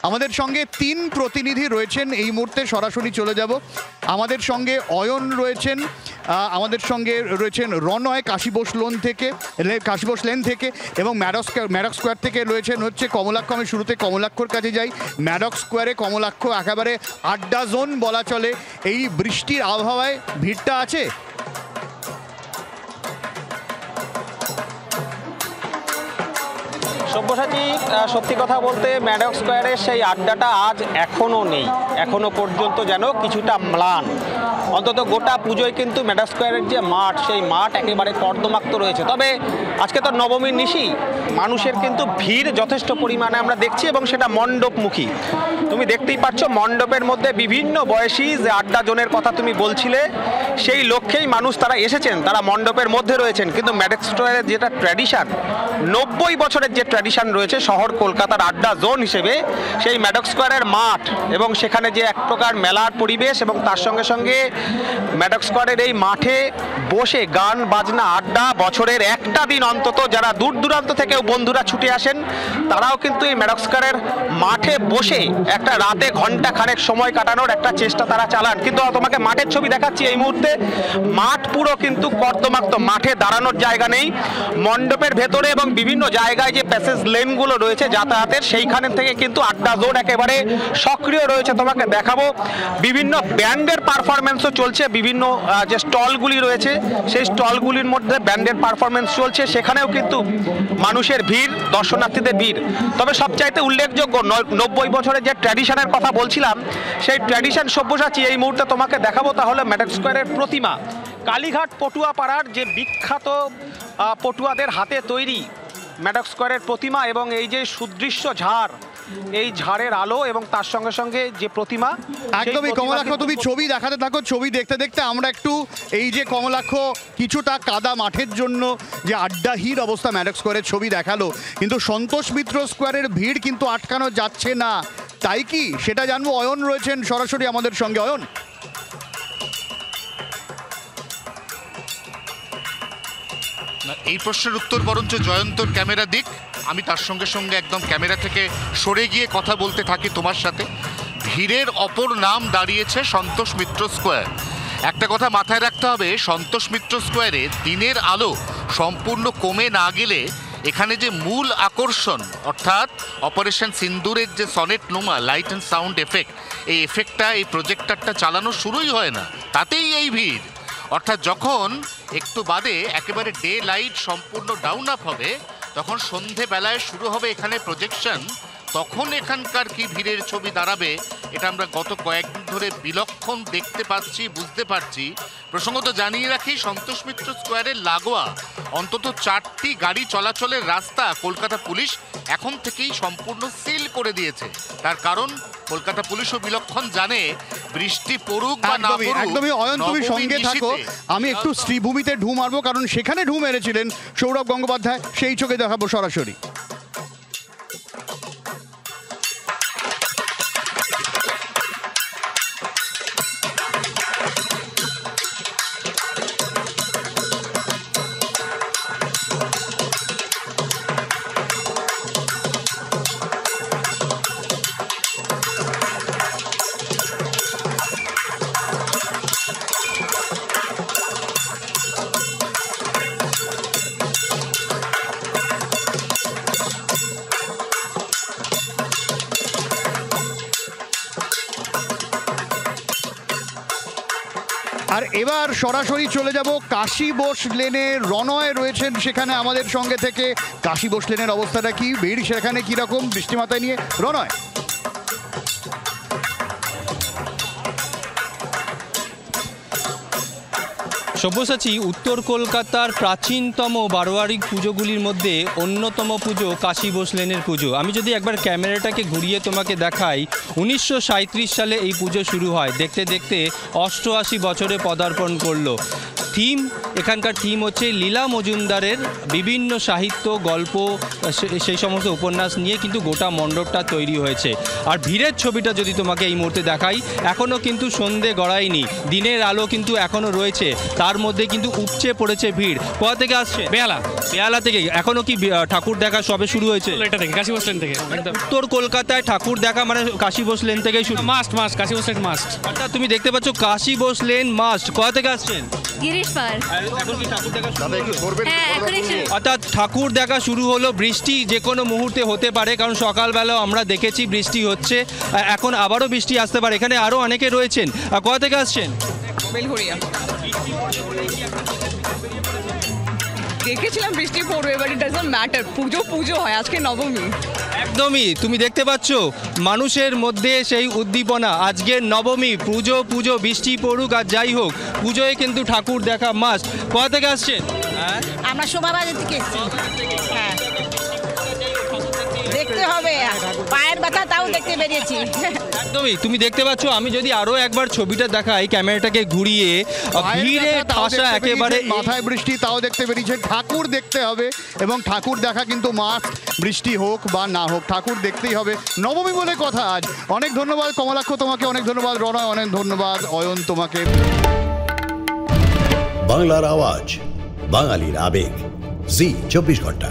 আমাদের সঙ্গে 3 প্রতিনিধি রয়েছেন এই মুহূর্তে, সরাসরি চলে যাব। আমাদের সঙ্গে অয়ন রয়েছেন, আমাদের সঙ্গে রয়েছেন রনয় কাশীবোস লেন থেকে, এবং ম্যাডক্স স্কোয়ার থেকে রয়েছেন হচ্ছে কমলাক্ষ। আমি শুরুতে কমলাক্ষর কাছে যাই। ম্যাডক্স স্কোয়ারে কমলাক্ষ একেবারে আড্ডা জোন বলা চলে। এই বৃষ্টির আবহাওয়ায় ভিড়টা আছে? সব্যসাচী, সত্যি কথা বলতে ম্যাডক্স স্কোয়ারের সেই আড্ডাটা আজ এখনও নেই, এখনও পর্যন্ত যেন কিছুটা ম্লান। অন্তত গোটা পুজোয় কিন্তু ম্যাডক্স স্কোয়ারের যে মাঠ, সেই মাঠ একেবারে কর্দমাক্ত রয়েছে। তবে আজকে তো নবমীর নিশি, মানুষের কিন্তু ভিড় যথেষ্ট পরিমাণে আমরা দেখছি, এবং সেটা মণ্ডপমুখী। তুমি দেখতেই পাচ্ছ মণ্ডপের মধ্যে বিভিন্ন বয়সী যে আড্ডা জোনের কথা তুমি বলছিলে, সেই লক্ষ্যেই মানুষ তারা এসেছেন, তারা মণ্ডপের মধ্যে রয়েছেন। কিন্তু ম্যাডক্স স্কোয়ারের যেটা ট্র্যাডিশন, 90 বছরের যে ট্র্যাডিশন রয়েছে শহর কলকাতার আড্ডা জোন হিসেবে, সেই ম্যাডক্স স্কোয়ারের মাঠ এবং সেখানে যে এক প্রকার মেলার পরিবেশ, এবং তার সঙ্গে সঙ্গে ম্যাডক্স স্কোয়ারের এই মাঠে বসে গান বাজনা আড্ডা, বছরের একটা দিন অন্তত যারা দূর দূরান্ত থেকেও বন্ধুরা ছুটে আসেন, তারাও কিন্তু এই ম্যাডক্স স্কোয়ারের মাঠে বসে একটা রাতে ঘন্টা খানেক সময় কাটানোর একটা চেষ্টা তারা চালান। কিন্তু তোমাকে মাঠের ছবি দেখাচ্ছি এই মুহূর্তে, মাঠ পুরো কিন্তু কর্দমাক্ত, মাঠে দাঁড়ানোর জায়গা নেই। মণ্ডপের ভেতরে এবং বিভিন্ন জায়গায় যে প্যাসেজ লেনগুলো রয়েছে যাতায়াতের, সেইখানে থেকে কিন্তু আড্ডা জোন একেবারে সক্রিয় রয়েছে। তোমাকে দেখাবো বিভিন্ন ব্যান্ডের পারফরমেন্সও চলছে, বিভিন্ন যে স্টলগুলি রয়েছে সেই স্টলগুলির মধ্যে ব্যান্ডের পারফরমেন্স চলছে, সেখানেও কিন্তু মানুষের ভিড়, দর্শনার্থীদের ভিড়। তবে সবচাইতে উল্লেখযোগ্য 90 বছরের যে ট্র্যাডিশনের কথা বলছিলাম, সেই ট্র্যাডিশন সব্যসাচী এই মুহূর্তে তোমাকে দেখাবো। তাহলে ম্যাডক্স স্কোয়ারের প্রতিমা, কালীঘাট পটুয়াপাড়ার যে বিখ্যাত পটুয়াদের হাতে তৈরি ম্যাডক্স স্কোয়ারের প্রতিমা, এবং এই যে সুদৃশ্য ঝাড়, এই ঝাড়ের আলো এবং তার সঙ্গে সঙ্গে যে প্রতিমা। একদমই কমলাক্ষ, তুমি ছবি দেখাতে থাকো। ছবি দেখতে দেখতে আমরা একটু এই যে কমলাক্ষ কিছুটা কাদা মাঠের জন্য যে আড্ডাহীন অবস্থা ম্যাডক্স স্কোয়ারের ছবি দেখালো, কিন্তু সন্তোষ মিত্র স্কোয়ারের ভিড় কিন্তু আটকানো যাচ্ছে না, তাই কি সেটা জানবো। অয়ন রয়েছেন সরাসরি আমাদের সঙ্গে। অয়ন, এই প্রশ্নের উত্তর বরঞ্চ জয়ন্তর ক্যামেরা দিক, আমি তার সঙ্গে সঙ্গে একদম ক্যামেরা থেকে সরে গিয়ে কথা বলতে থাকি তোমার সাথে। ভিড়ের অপর নাম দাঁড়িয়েছে সন্তোষ মিত্র স্কোয়ার। একটা কথা মাথায় রাখতে হবে, সন্তোষ মিত্র স্কোয়ারে দিনের আলো সম্পূর্ণ কমে না গেলে এখানে যে মূল আকর্ষণ, অর্থাৎ অপারেশন সিন্দুরের যে sonnet নোমা light and sound effect, এই এফেক্টটা, এই প্রজেক্টরটা চালানো শুরুই হয় না, তাতেই এই ভিড়। অর্থাৎ যখন একটু বাদে একেবারে ডে লাইট সম্পূর্ণ ডাউন আপ হবে, তখন সন্ধেবেলায় শুরু হবে এখানে প্রজেকশন, তখন এখানকার কি ভিড়ের ছবি দাঁড়াবে, এটা আমরা গত কয়েকদিন ধরে বিলক্ষণ দেখতে পাচ্ছি, বুঝতে পারছি। প্রসঙ্গত জানিয়ে রাখি, সন্তোষ মিত্র স্কোয়ারের লাগোয়া অন্তত 4টি গাড়ি চলাচলের রাস্তা কলকাতা পুলিশ এখন থেকেই সম্পূর্ণ সিল করে দিয়েছে। তার কারণ কলকাতা পুলিশও বিলক্ষণ জানে, বৃষ্টি পড়ুক বা না পড়ুক। একদমই অয়ন, তুমি সঙ্গে থাকো। আমি একটু শ্রীভূমিতে ঢু মারবো, কারণ সেখানে ঢু মেরেছিলেন সৌরভ গঙ্গোপাধ্যায়, সেই চোখে দেখাবো সরাসরি। আর এবার সরাসরি চলে যাব কাশী বোস লেনে। রনয় রয়েছেন সেখানে আমাদের সঙ্গে থেকে। কাশী বোস লেনের অবস্থাটা কি, ভিড় সেখানে কিরকম বৃষ্টি মাথায় নিয়ে? রনয়, সব্যসাচী, উত্তর কলকাতার প্রাচীনতম বারোয়ারি পুজোগুলির মধ্যে অন্যতম পুজো কাশী বোস লেনের পুজো। আমি যদি একবার ক্যামেরাটাকে ঘুরিয়ে তোমাকে দেখাই, 1937 সালে এই পুজো শুরু হয়, দেখতে দেখতে 88 বছরে পদার্পণ করলো। থিম, এখানকার থিম হচ্ছে লীলা মজুমদারের বিভিন্ন সাহিত্য, গল্প, সেই সমস্ত উপন্যাস নিয়ে কিন্তু গোটা মণ্ডপটা তৈরি হয়েছে। আর ভিড়ের ছবিটা যদি তোমাকে এই মুহূর্তে দেখাই, এখনও কিন্তু সন্ধে গড়ায়নি, দিনের আলো কিন্তু এখনও রয়েছে, তার মধ্যে কিন্তু উপচে পড়েছে ভিড়। কোথা থেকে আসছে? বেহালা থেকে। এখনও কি ঠাকুর দেখা সবে শুরু হয়েছে? এটা থেকে কাশী বসলেন থেকে একদম উত্তর কলকাতায় ঠাকুর দেখা মানে কাশী বোস লেন থেকেই শুরু। মাস্ট কাশী বসলেন মাস্ট। অর্থাৎ তুমি দেখতে পাচ্ছ কাশী বোস লেন মাস্ট। কোথা থেকে আসছেন? গিরিশ পার। এখন কি ঠাকুর দেখা শুরু হলো? হ্যাঁ, এখনই শুরু। অর্থাৎ ঠাকুর দেখা শুরু হলো। বৃষ্টি যে কোনো মুহূর্তে হতে পারে, কারণ সকালবেলাও আমরা দেখেছি বৃষ্টি হচ্ছে, এখন আবারও বৃষ্টি আসতে পারে। এখানে আরও অনেকে রয়েছেন। কোথা থেকে আসছেন? বেলঘরিয়া। দেখেছিলাম বৃষ্টি পড়বে, বাট ইট ডাজন্ট ম্যাটার। পুজো হয়, আজকে নবমী। একদমই, তুমি দেখতে পাচ্ছ মানুষের মধ্যে সেই উদ্দীপনা। আজকের নবমী, পুজো, বৃষ্টি পড়ুক আর যাই হোক, পুজোয় কিন্তু ঠাকুর দেখা মাস্ট। কোথা থেকে আসছেন? আমরা শোভাবাজার থেকে এসেছি। হ্যাঁ, দেখতে হবে, পায়ের ব্যথা তাও দেখতে বেরিয়েছি। একদমই, তুমি দেখতে পাচ্ছ। আমি যদি আরো একবার ছবিটা দেখাই, ক্যামেরাটাকে ঘুরিয়ে, ভিড়ে ঠাসা একেবারে। মাথায় বৃষ্টি তাও দেখতে বেরিয়েছে। ঠাকুর দেখতে হবে এবং ঠাকুর দেখা কিন্তু মাস্ট, বৃষ্টি হোক বা না হোক, ঠাকুর দেখতেই হবে। নবমী বলে কথা আজ। অনেক ধন্যবাদ কমলাক্ষ তোমাকে, অনেক ধন্যবাদ রণয়, অনেক ধন্যবাদ অয়ন তোমাকে। বাংলার আওয়াজ, বাঙালির আবেগ, জি 24 ঘন্টা।